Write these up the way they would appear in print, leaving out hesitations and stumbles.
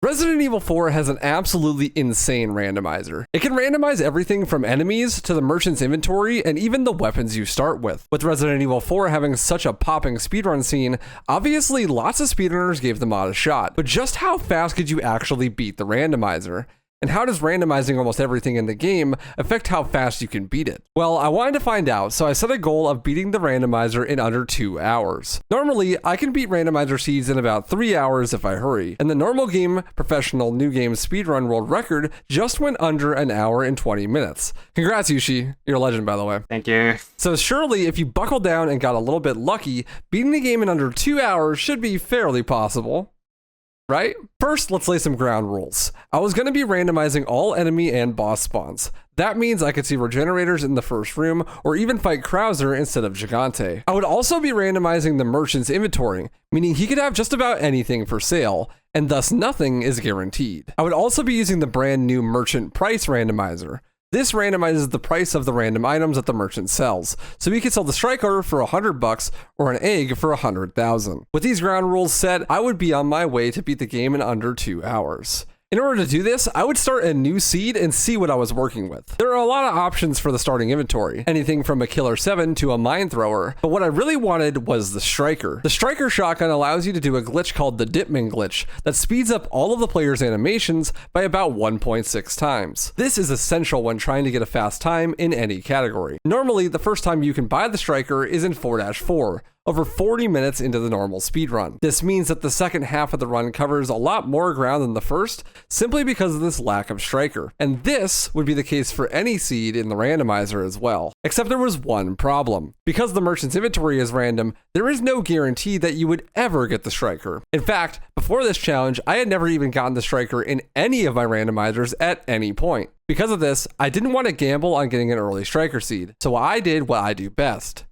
Resident Evil 4 has an absolutely insane randomizer. It can randomize everything from enemies to the merchant's inventory and even the weapons you start with. With Resident Evil 4 having such a popping speedrun scene, obviously lots of speedrunners gave the mod a shot. But just how fast could you actually beat the randomizer? And how does randomizing almost everything in the game affect how fast you can beat it? Well, I wanted to find out, so I set a goal of beating the randomizer in under 2 hours. Normally, I can beat randomizer seeds in about 3 hours if I hurry, and the normal game professional new game speedrun world record just went under an hour and 20 minutes. Congrats, Yushi. You're a legend, by the way. Thank you. So surely, if you buckle down and got a little bit lucky, beating the game in under 2 hours should be fairly possible. Right? First, let's lay some ground rules. I was going to be randomizing all enemy and boss spawns. That means I could see regenerators in the first room, or even fight Krauser instead of Gigante. I would also be randomizing the merchant's inventory, meaning he could have just about anything for sale, and thus nothing is guaranteed. I would also be using the brand new merchant price randomizer. This randomizes the price of the random items that the merchant sells, so we could sell the striker for $100 or an egg for 100,000. With these ground rules set, I would be on my way to beat the game in under 2 hours. In order to do this, I would start a new seed and see what I was working with. There are a lot of options for the starting inventory, anything from a Killer 7 to a Mine Thrower, but what I really wanted was the Striker. The Striker shotgun allows you to do a glitch called the Dipman glitch that speeds up all of the player's animations by about 1.6 times. This is essential when trying to get a fast time in any category. Normally, the first time you can buy the Striker is in 4-4. Over 40 minutes into the normal speedrun. This means that the second half of the run covers a lot more ground than the first, simply because of this lack of striker. And this would be the case for any seed in the randomizer as well. Except there was one problem. Because the merchant's inventory is random, there is no guarantee that you would ever get the striker. In fact, before this challenge, I had never even gotten the striker in any of my randomizers at any point. Because of this, I didn't want to gamble on getting an early striker seed, so I did what I do best.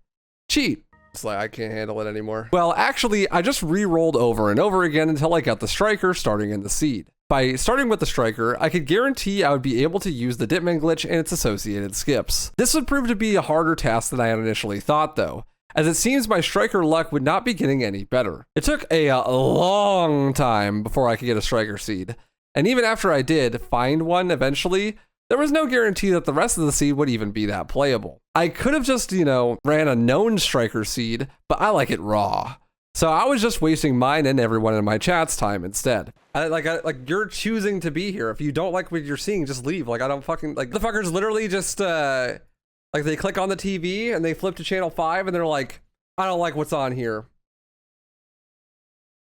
Cheat. It's like, I can't handle it anymore. Well, actually, I just re-rolled over and over again until I got the striker starting in the seed. By starting with the striker, I could guarantee I would be able to use the Dipman glitch and its associated skips. This would prove to be a harder task than I had initially thought though, as it seems my striker luck would not be getting any better. It took a long time before I could get a striker seed, and even after I did find one eventually, there was no guarantee that the rest of the seed would even be that playable. I could have just, ran a known striker seed, but I like it raw. So I was just wasting mine and everyone in my chat's time instead. You're choosing to be here. If you don't like what you're seeing, just leave. I don't fucking, the fuckers literally just, they click on the TV and they flip to channel 5 and they're like, I don't like what's on here.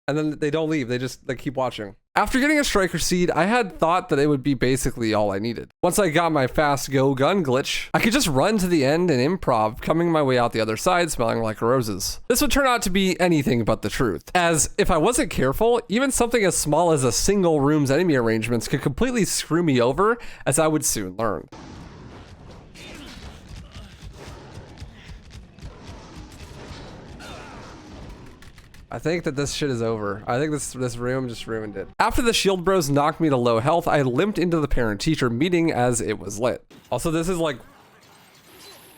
And then they don't leave. They keep watching. After getting a striker seed, I had thought that it would be basically all I needed. Once I got my fast go gun glitch, I could just run to the end and improv, coming my way out the other side smelling like roses. This would turn out to be anything but the truth, as if I wasn't careful, even something as small as a single room's enemy arrangements could completely screw me over, as I would soon learn. I think that this shit is over. I think this room just ruined it. After the shield bros knocked me to low health, I limped into the parent-teacher meeting as it was lit. Also, this is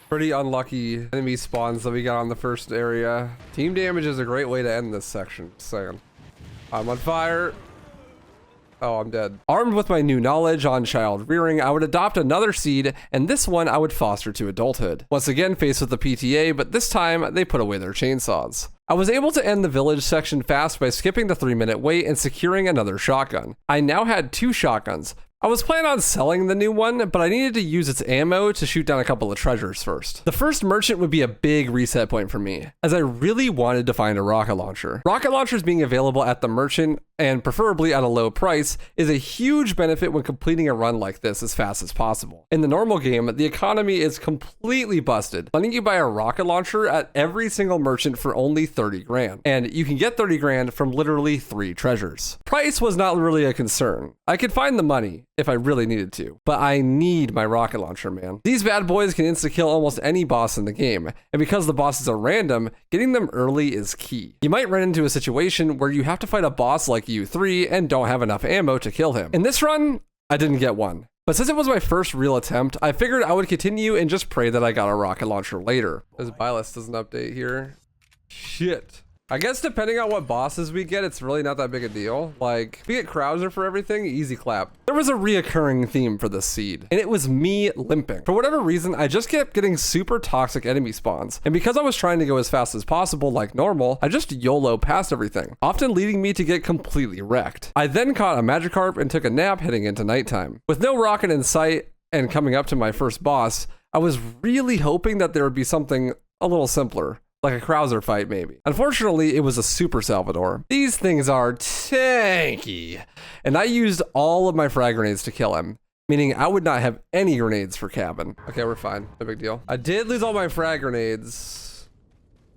pretty unlucky enemy spawns that we got on the first area. Team damage is a great way to end this section. Just saying. I'm on fire. Oh, I'm dead. Armed with my new knowledge on child rearing, I would adopt another seed, and this one I would foster to adulthood. Once again faced with the PTA, but this time they put away their chainsaws. I was able to end the village section fast by skipping the 3-minute wait and securing another shotgun. I now had 2 shotguns. I was planning on selling the new one, but I needed to use its ammo to shoot down a couple of treasures first. The first merchant would be a big reset point for me, as I really wanted to find a rocket launcher. Rocket launchers being available at the merchant, and preferably at a low price, is a huge benefit when completing a run like this as fast as possible. In the normal game, the economy is completely busted, letting you buy a rocket launcher at every single merchant for only 30 grand. And you can get 30 grand from literally 3 treasures. Price was not really a concern. I could find the money if I really needed to, but I need my rocket launcher, man. These bad boys can insta-kill almost any boss in the game, and because the bosses are random, getting them early is key. You might run into a situation where you have to fight a boss like U3 and don't have enough ammo to kill him. In this run, I didn't get one. But since it was my first real attempt, I figured I would continue and just pray that I got a rocket launcher later. This buy list doesn't update here. Shit. I guess depending on what bosses we get, it's really not that big a deal. Like, if we get Krauser for everything, easy clap. There was a reoccurring theme for this seed, and it was me limping. For whatever reason, I just kept getting super toxic enemy spawns, and because I was trying to go as fast as possible like normal, I just YOLO past everything, often leading me to get completely wrecked. I then caught a Magikarp and took a nap heading into nighttime. With no rocket in sight and coming up to my first boss, I was really hoping that there would be something a little simpler, like a Krauser fight maybe. Unfortunately, it was a Super Salvador. These things are tanky, and I used all of my frag grenades to kill him, meaning I would not have any grenades for cabin. Okay, we're fine, no big deal. I did lose all my frag grenades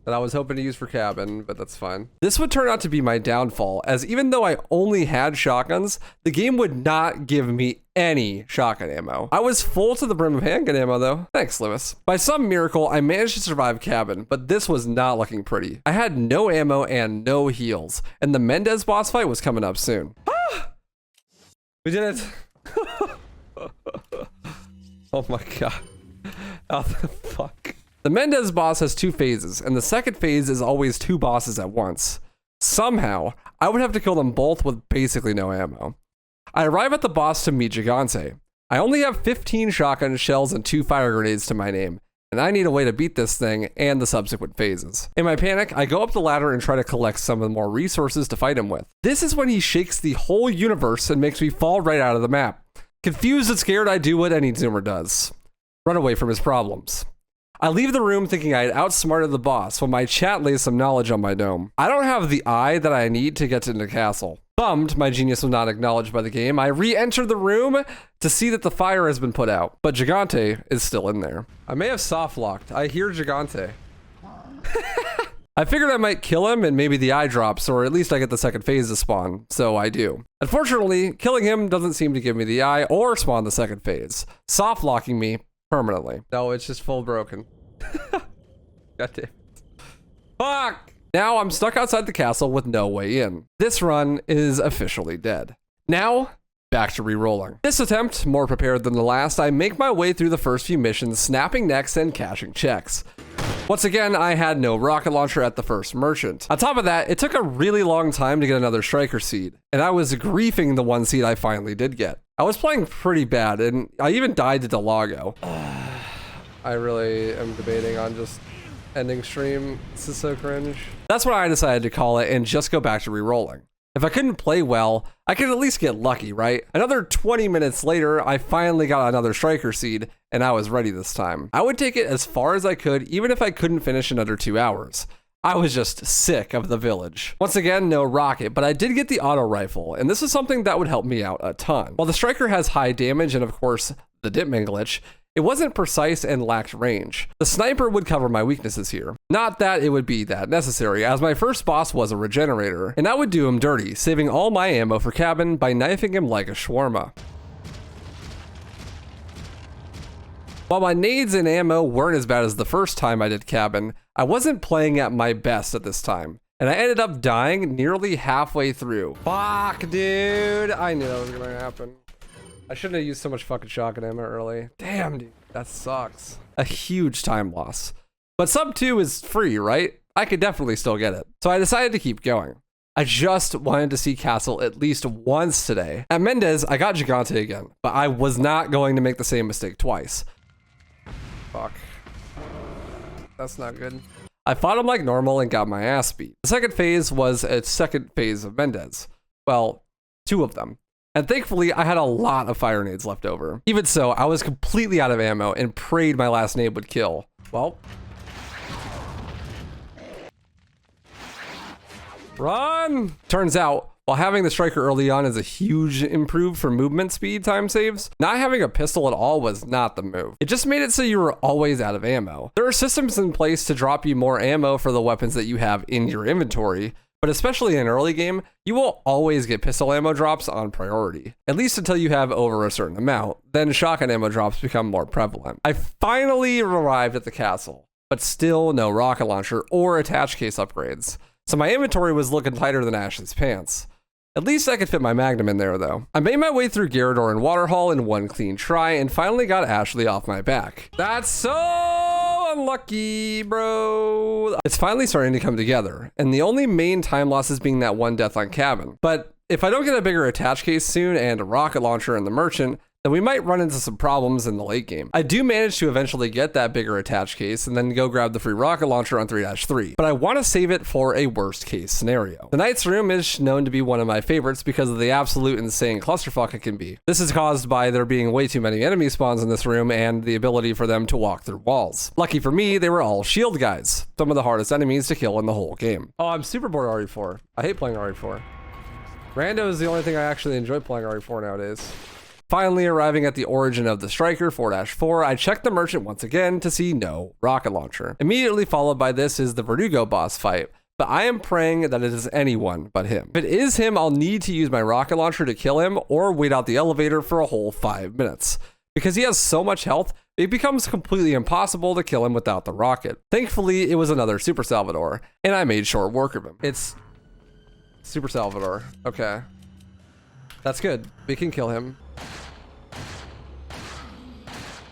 that I was hoping to use for cabin, but that's fine. This would turn out to be my downfall, as even though I only had shotguns, the game would not give me any shotgun ammo. I was full to the brim of handgun ammo though. Thanks, Lewis. By some miracle, I managed to survive cabin, but this was not looking pretty. I had no ammo and no heals, and the Mendez boss fight was coming up soon. We did it. Oh my god. How the fuck? The Mendez boss has 2 phases, and the second phase is always 2 bosses at once. Somehow, I would have to kill them both with basically no ammo. I arrive at the boss to meet Gigante. I only have 15 shotgun shells and 2 fire grenades to my name, and I need a way to beat this thing and the subsequent phases. In my panic, I go up the ladder and try to collect some of the more resources to fight him with. This is when he shakes the whole universe and makes me fall right out of the map. Confused and scared, I do what any Zoomer does. Run away from his problems. I leave the room thinking I had outsmarted the boss while my chat lays some knowledge on my dome. I don't have the eye that I need to get into the castle. Bummed my genius was not acknowledged by the game, I re-enter the room to see that the fire has been put out, but Gigante is still in there. I may have soft-locked. I hear Gigante. I figured I might kill him and maybe the eye drops, or at least I get the second phase to spawn, so I do. Unfortunately, killing him doesn't seem to give me the eye or spawn the second phase, soft-locking me permanently. No, it's just full broken. God damn it. Fuck! Now I'm stuck outside the castle with no way in. This run is officially dead. Now, back to re-rolling. This attempt, more prepared than the last, I make my way through the first few missions, snapping necks and cashing checks. Once again, I had no rocket launcher at the first merchant. On top of that, it took a really long time to get another striker seed, and I was griefing the 1 seed I finally did get. I was playing pretty bad, and I even died to Delago. I really am debating on just ending stream. This is so cringe. That's when I decided to call it and just go back to re-rolling. If I couldn't play well, I could at least get lucky, right? Another 20 minutes later, I finally got another striker seed, and I was ready this time. I would take it as far as I could, even if I couldn't finish in under 2 hours. I was just sick of the village. Once again, no rocket, but I did get the auto rifle, and this is something that would help me out a ton. While the striker has high damage and of course the Dipman glitch, it wasn't precise and lacked range. The sniper would cover my weaknesses here. Not that it would be that necessary, as my first boss was a regenerator, and I would do him dirty, saving all my ammo for cabin by knifing him like a shawarma. While my nades and ammo weren't as bad as the first time I did cabin, I wasn't playing at my best at this time, and I ended up dying nearly halfway through. Fuck, dude. I knew that was gonna happen. I shouldn't have used so much fucking shotgun ammo early. Damn, dude, that sucks. A huge time loss. But sub 2 is free, right? I could definitely still get it. So I decided to keep going. I just wanted to see Castle at least once today. At Mendez, I got Gigante again, but I was not going to make the same mistake twice. Fuck. That's not good. I fought him like normal and got my ass beat. The second phase was a second phase of Mendez. Well, 2 of them. And thankfully, I had a lot of fire nades left over. Even so, I was completely out of ammo and prayed my last nade would kill. Well. Run! Turns out, while having the striker early on is a huge improve for movement speed time saves, not having a pistol at all was not the move. It just made it so you were always out of ammo. There are systems in place to drop you more ammo for the weapons that you have in your inventory, but especially in early game, you will always get pistol ammo drops on priority, at least until you have over a certain amount. Then shotgun ammo drops become more prevalent. I finally arrived at the castle, but still no rocket launcher or attach case upgrades. So my inventory was looking tighter than Ashley's pants. At least I could fit my Magnum in there though. I made my way through Gyarados and Waterhall in one clean try and finally got Ashley off my back. That's so on, Lucky, bro. It's finally starting to come together, and the only main time loss is being that one death on cabin. But if I don't get a bigger attach case soon and a rocket launcher in the merchant, then we might run into some problems in the late game. I do manage to eventually get that bigger attach case and then go grab the free rocket launcher on 3-3, but I want to save it for a worst case scenario. The Knight's Room is known to be one of my favorites because of the absolute insane clusterfuck it can be. This is caused by there being way too many enemy spawns in this room and the ability for them to walk through walls. Lucky for me, they were all shield guys, some of the hardest enemies to kill in the whole game. Oh, I'm super bored of RE4. I hate playing RE4. Rando is the only thing I actually enjoy playing RE4 nowadays. Finally arriving at the origin of the Striker 4-4, I checked the merchant once again to see no rocket launcher. Immediately followed by this is the Verdugo boss fight, but I am praying that it is anyone but him. If it is him, I'll need to use my rocket launcher to kill him or wait out the elevator for a whole 5 minutes. Because he has so much health, it becomes completely impossible to kill him without the rocket. Thankfully, it was another Super Salvador, and I made short work of him. It's Super Salvador. Okay. That's good. We can kill him.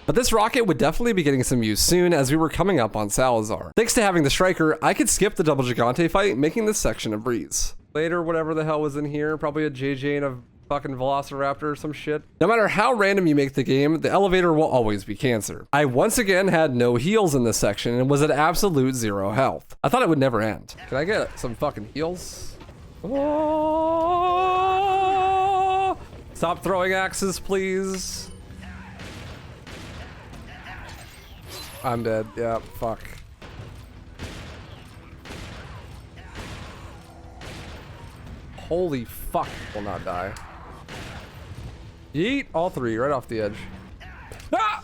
But this rocket would definitely be getting some use soon as we were coming up on Salazar. Thanks to having the Striker, I could skip the double Gigante fight, making this section a breeze. Later, whatever the hell was in here, probably a JJ and a fucking Velociraptor or some shit. No matter how random you make the game, the elevator will always be cancer. I once again had no heals in this section and was at absolute 0 health. I thought it would never end. Can I get some fucking heals? Oh! Stop throwing axes, please. I'm dead. Yeah, fuck. Holy fuck, will not die. Yeet, all three, right off the edge. Ah!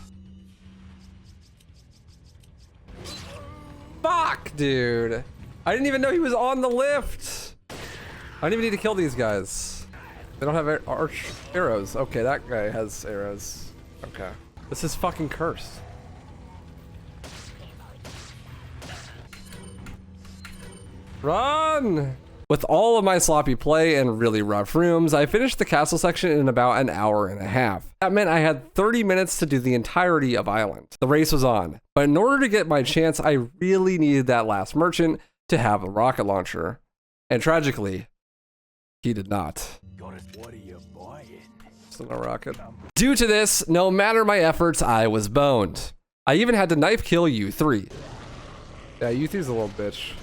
Fuck, dude. I didn't even know he was on the lift. I don't even need to kill these guys. They don't have arch arrows. Okay, that guy has arrows. Okay. This is fucking cursed. Run! With all of my sloppy play and really rough rooms, I finished the castle section in about an hour and a half. That meant I had 30 minutes to do the entirety of Island. The race was on, but in order to get my chance, I really needed that last merchant to have a rocket launcher. And tragically, he did not. What are you buying? Still no rocket. Due to this, no matter my efforts, I was boned. I even had to knife kill U3. Yeah, U3's a little bitch.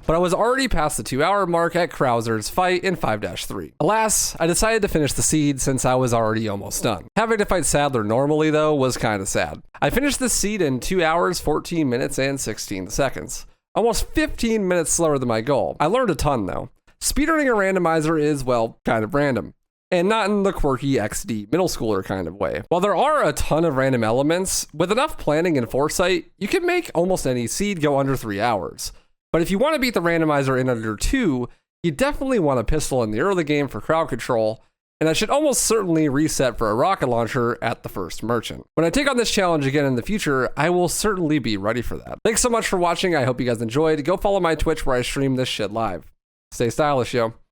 But I was already past the 2-hour mark at Krauser's fight in 5-3. Alas, I decided to finish the seed since I was already almost done. Having to fight Sadler normally though was kinda sad. I finished the seed in 2 hours, 14 minutes, and 16 seconds. Almost 15 minutes slower than my goal. I learned a ton though. Speedrunning a randomizer is, well, kind of random. And not in the quirky XD middle schooler kind of way. While there are a ton of random elements, with enough planning and foresight, you can make almost any seed go under 3 hours. But if you want to beat the randomizer in under 2, you definitely want a pistol in the early game for crowd control, and I should almost certainly reset for a rocket launcher at the first merchant. When I take on this challenge again in the future, I will certainly be ready for that. Thanks so much for watching, I hope you guys enjoyed. Go follow my Twitch where I stream this shit live. Stay stylish, yo.